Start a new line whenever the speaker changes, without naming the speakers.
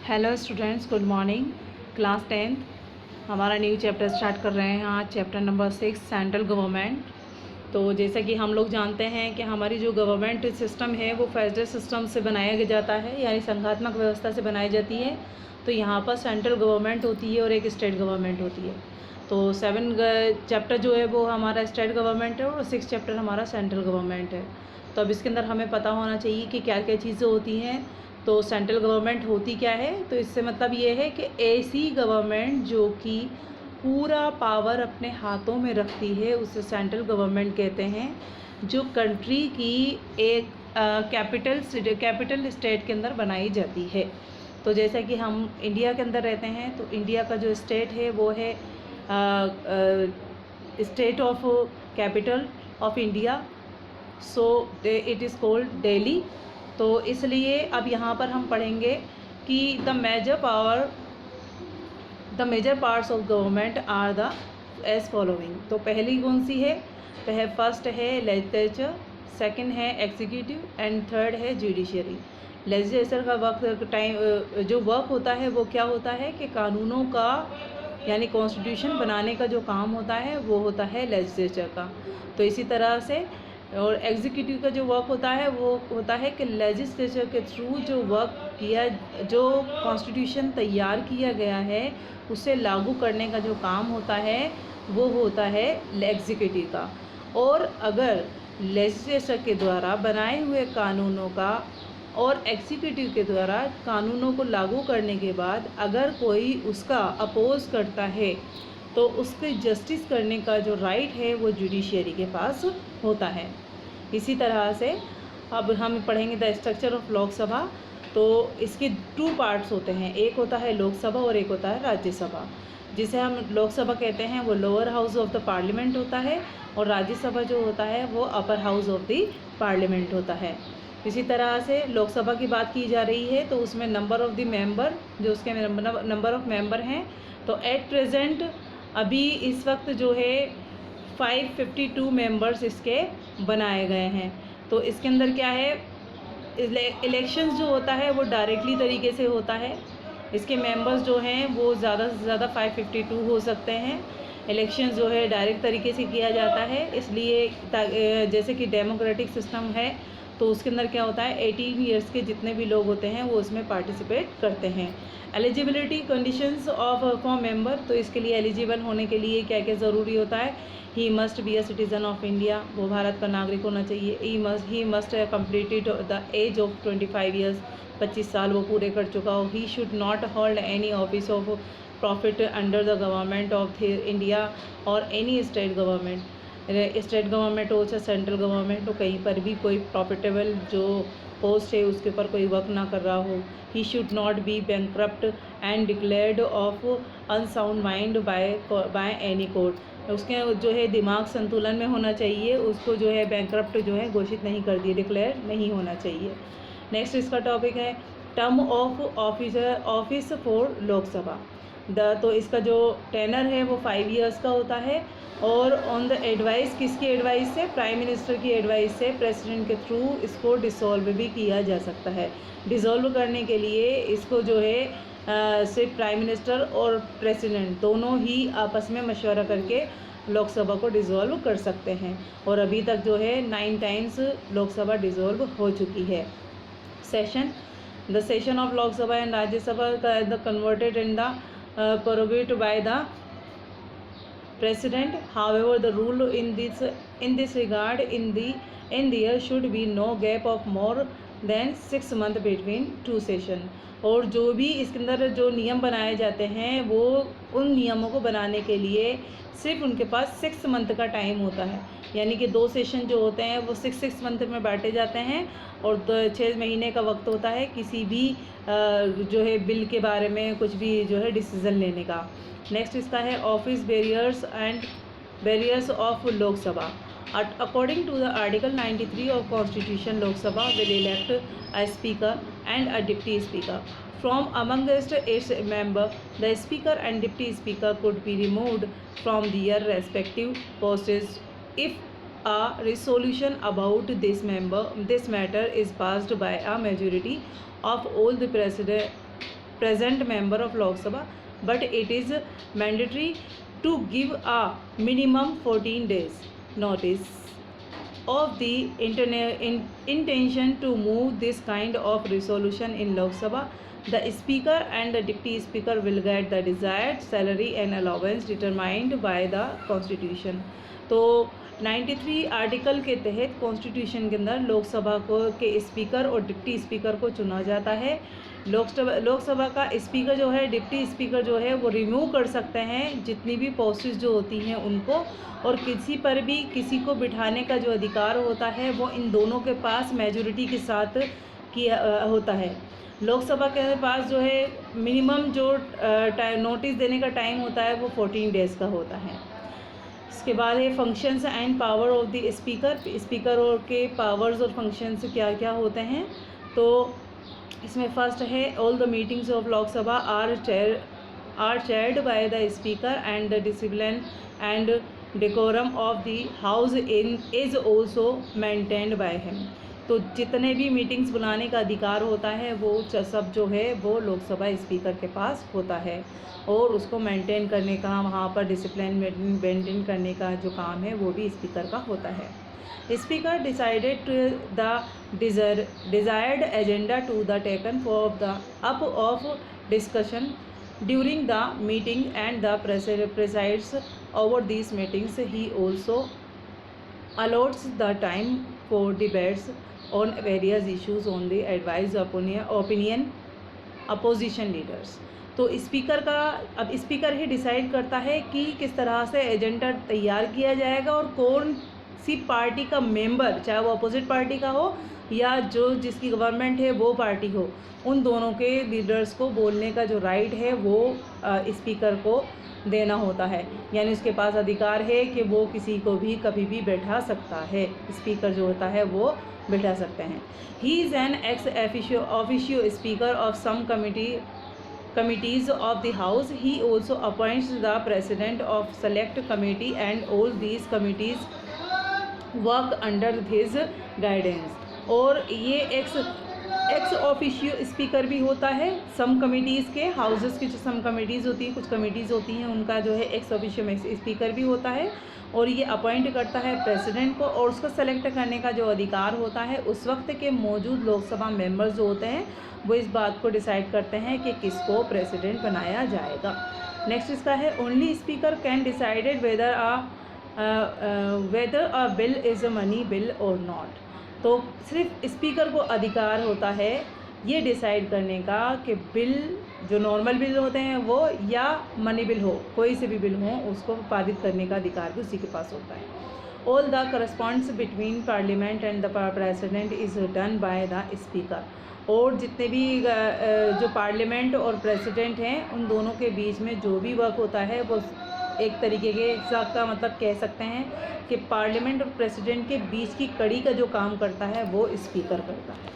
Hello students, good morning. Class 10th हमारा new chapter start कर रहे हैं आज, चैप्टर नंबर 6 सेंट्रल गवर्नमेंट। तो जैसा कि हम लोग जानते हैं कि हमारी जो गवर्नमेंट सिस्टम है वो फेडरल सिस्टम से बनाया जाता है, यानी संघात्मक व्यवस्था से बनाई जाती है। तो यहाँ पर सेंट्रल गवर्नमेंट होती है और एक स्टेट गवर्नमेंट होती है। तो 7 चैप्टर जो है वो हमारा स्टेट गवर्नमेंट है और 6 चैप्टर हमारा सेंट्रल गवर्नमेंट है। तो अब इसके अंदर हमें पता होना चाहिए कि क्या क्या चीज़ें होती हैं। तो सेंट्रल गवर्नमेंट होती क्या है, तो इससे मतलब ये है कि ऐसी गवर्नमेंट जो कि पूरा पावर अपने हाथों में रखती है उसे सेंट्रल गवर्नमेंट कहते हैं, जो कंट्री की एक कैपिटल स्टेट के अंदर बनाई जाती है। तो जैसा कि हम इंडिया के अंदर रहते हैं, तो इंडिया का जो स्टेट है वो है state of capital of India, so it is called Delhi. तो इसलिए अब यहाँ पर हम पढ़ेंगे कि the major parts of government are the as following. तो पहली कौन सी है? फर्स्ट है लेजिस्लेचर, सेकंड है एग्जीक्यूटिव एंड थर्ड है जुडिशरी। लेजिस्लेचर का जो वर्क होता है वो क्या होता है कि कानूनों का यानी कॉन्स्टिट्यूशन बनाने का जो काम होता है वो होता है लेजिस्लेचर का। तो इसी तरह से और एग्जीक्यूटिव का जो वर्क होता है वो होता है कि लेजिस्लेचर के थ्रू जो कॉन्स्टिट्यूशन तैयार किया गया है उसे लागू करने का जो काम होता है वो होता है एग्जीक्यूटिव का। और अगर लेजिस्लेचर के द्वारा बनाए हुए कानूनों का और एग्जीक्यूटिव के द्वारा कानूनों को लागू करने के बाद अगर कोई उसका अपोज करता है तो उसके जस्टिस करने का जो राइट है वो जुडिशरी के पास होता है। इसी तरह से अब हम पढ़ेंगे द स्ट्रक्चर ऑफ लोकसभा। तो इसके 2 पार्ट्स होते हैं, एक होता है लोकसभा और एक होता है राज्यसभा। जिसे हम लोकसभा कहते हैं वो lower house of the parliament होता है और राज्यसभा जो होता है वो upper house of the parliament होता है। इसी तरह से लोकसभा की बात की जा रही है तो उसमें नंबर ऑफ़ द मेंबर, जो उसके नंबर ऑफ़ मेंबर हैं, तो एट प्रेजेंट अभी इस वक्त जो है 552 मेंबर्स इसके बनाए गए हैं। तो इसके अंदर क्या है, इलेक्शंस जो होता है वो डायरेक्टली तरीके से होता है। इसके मेंबर्स जो हैं वो ज़्यादा से ज़्यादा 552 हो सकते हैं। इलेक्शन जो है डायरेक्ट तरीके से किया जाता है, इसलिए जैसे कि डेमोक्रेटिक सिस्टम है तो उसके अंदर क्या होता है 18 ईयर्स के जितने भी लोग होते हैं वो उसमें पार्टिसिपेट करते हैं। Eligibility conditions of for member, तो इसके लिए एलिजिबल होने के लिए क्या क्या ज़रूरी होता है? He must be a citizen of India, वो भारत का नागरिक होना चाहिए। He must completed the age of 25 years, 25 साल वो पूरे कर चुका हो। He should not hold any office of profit under the government of India और एनी स्टेट गवर्नमेंट हो चाहे सेंट्रल गवर्नमेंट हो, कहीं पर भी कोई प्रॉफिटेबल जो पोस्ट है उसके ऊपर कोई वर्क ना कर रहा हो। He should not be bankrupt and declared of unsound mind by any court, उसके जो है दिमाग संतुलन में होना चाहिए, उसको जो है बैंकरप्ट जो है घोषित नहीं कर दिए, डिक्लेयर नहीं होना चाहिए। नेक्स्ट इसका टॉपिक है term of office for Lok Sabha. तो इसका जो टेनर है वो 5 ईयर्स का होता है और ऑन द एडवाइस, किसकी एडवाइस से? प्राइम मिनिस्टर की एडवाइस से प्रेसिडेंट के थ्रू इसको डिसॉल्व भी किया जा सकता है। डिसॉल्व करने के लिए इसको जो है सिर्फ प्राइम मिनिस्टर और प्रेसिडेंट दोनों ही आपस में मशवरा करके लोकसभा को डिसॉल्व कर सकते हैं। और अभी तक जो है 9 टाइम्स लोकसभा डिसॉल्व हो चुकी है। The session of Lok Sabha and Rajya Sabha converted in the prerogative by the President. However, the rule in this regard in the year should be no gap of more than 6 months between 2 session. और जो भी इसके अंदर जो नियम बनाए जाते हैं वो उन नियमों को बनाने के लिए सिर्फ उनके पास 6 मंथ का टाइम होता है, यानी कि 2 सेशन जो होते हैं वो 6 मंथ में बांटे जाते हैं और 6 महीने का वक्त होता है किसी भी जो है बिल के बारे में कुछ भी जो है डिसीज़न लेने का। नेक्स्ट इसका है office barriers of Lok Sabha. According to the Article 93 of Constitution, Lok Sabha will elect a speaker and a deputy speaker. From amongst its members, the speaker and deputy speaker could be removed from their respective posts if a resolution about this matter is passed by a majority of all the present member of Lok Sabha, but it is mandatory to give a minimum 14 days notice of the intention to move this kind of resolution in Lok Sabha. The speaker and the deputy speaker will get the desired salary and allowance determined by the constitution. तो 93 article के तहत constitution के अंदर लोकसभा को के speaker और deputy speaker को चुना जाता है। लोकसभा का स्पीकर जो है, डिप्टी स्पीकर जो है, वो रिमूव कर सकते हैं जितनी भी पोस्ट्स जो होती हैं उनको, और किसी पर भी किसी को बिठाने का जो अधिकार होता है वो इन दोनों के पास मेजॉरिटी के साथ किया होता है। लोकसभा के पास जो है मिनिमम जो नोटिस देने का टाइम होता है वो 14 डेज़ का होता है। इसके बाद है functions and power of the speaker. Speaker और के पावर्स और फंक्शंस क्या क्या होते हैं, तो इसमें फर्स्ट है all the meetings of Lok Sabha are chaired by the speaker and the discipline and decorum of the house is also maintained by him. तो जितने भी मीटिंग्स बुलाने का अधिकार होता है वो सब जो है वो लोकसभा स्पीकर के पास होता है, और उसको मेंटेन करने का, वहाँ पर डिसिप्लिन मेंटेन करने का जो काम है वो भी स्पीकर का होता है। Speaker decided the desired agenda to the taken for the up of discussion during the meeting and the presides over these meetings. He also allots the time for debates on various issues on the advice opinion opposition leaders। तो speaker का, अब speaker ही decide करता है कि किस तरह से agenda तैयार किया जाएगा और कौन सी पार्टी का मेंबर, चाहे वो अपोजिट पार्टी का हो या जो जिसकी गवर्नमेंट है वो पार्टी हो, उन दोनों के लीडर्स को बोलने का जो राइट है वो स्पीकर को देना होता है। यानी उसके पास अधिकार है कि वो किसी को भी कभी भी बैठा सकता है, स्पीकर जो होता है वो बैठा सकते हैं। He is an ex officio speaker of some committees of the house। he also appoints the president of select committee and all these committees work under his guidance। और ये एक्स ऑफिशियो स्पीकर भी होता है सम committees के, houses की जो सम committees होती हैं, कुछ कमिटीज़ होती हैं उनका जो है एक्स ऑफिशियो स्पीकर भी होता है, और ये अपॉइंट करता है प्रेसिडेंट को, और उसको सेलेक्ट करने का जो अधिकार होता है उस वक्त के मौजूद लोकसभा मेंबर्स जो होते हैं वो इस बात को डिसाइड करते हैं कि किसको प्रेसिडेंट बनाया जाएगा। नेक्स्ट इसका है only speaker can decided weather a bill is a money bill और नॉट। तो सिर्फ स्पीकर को अधिकार होता है ये डिसाइड करने का कि बिल जो नॉर्मल बिल होते हैं वो या मनी बिल हो, कोई से भी बिल हो, उसको पारित करने का अधिकार भी उसी के पास होता है। All the corresponds between parliament and the president is done by the speaker. और जितने भी जो पार्लियामेंट और प्रेसिडेंट हैं उन दोनों के बीच में जो भी वर्क होता है वो एक तरीके के का मतलब कह सकते हैं कि पार्लियामेंट और प्रेसिडेंट के बीच की कड़ी का जो काम करता है वो स्पीकर करता है।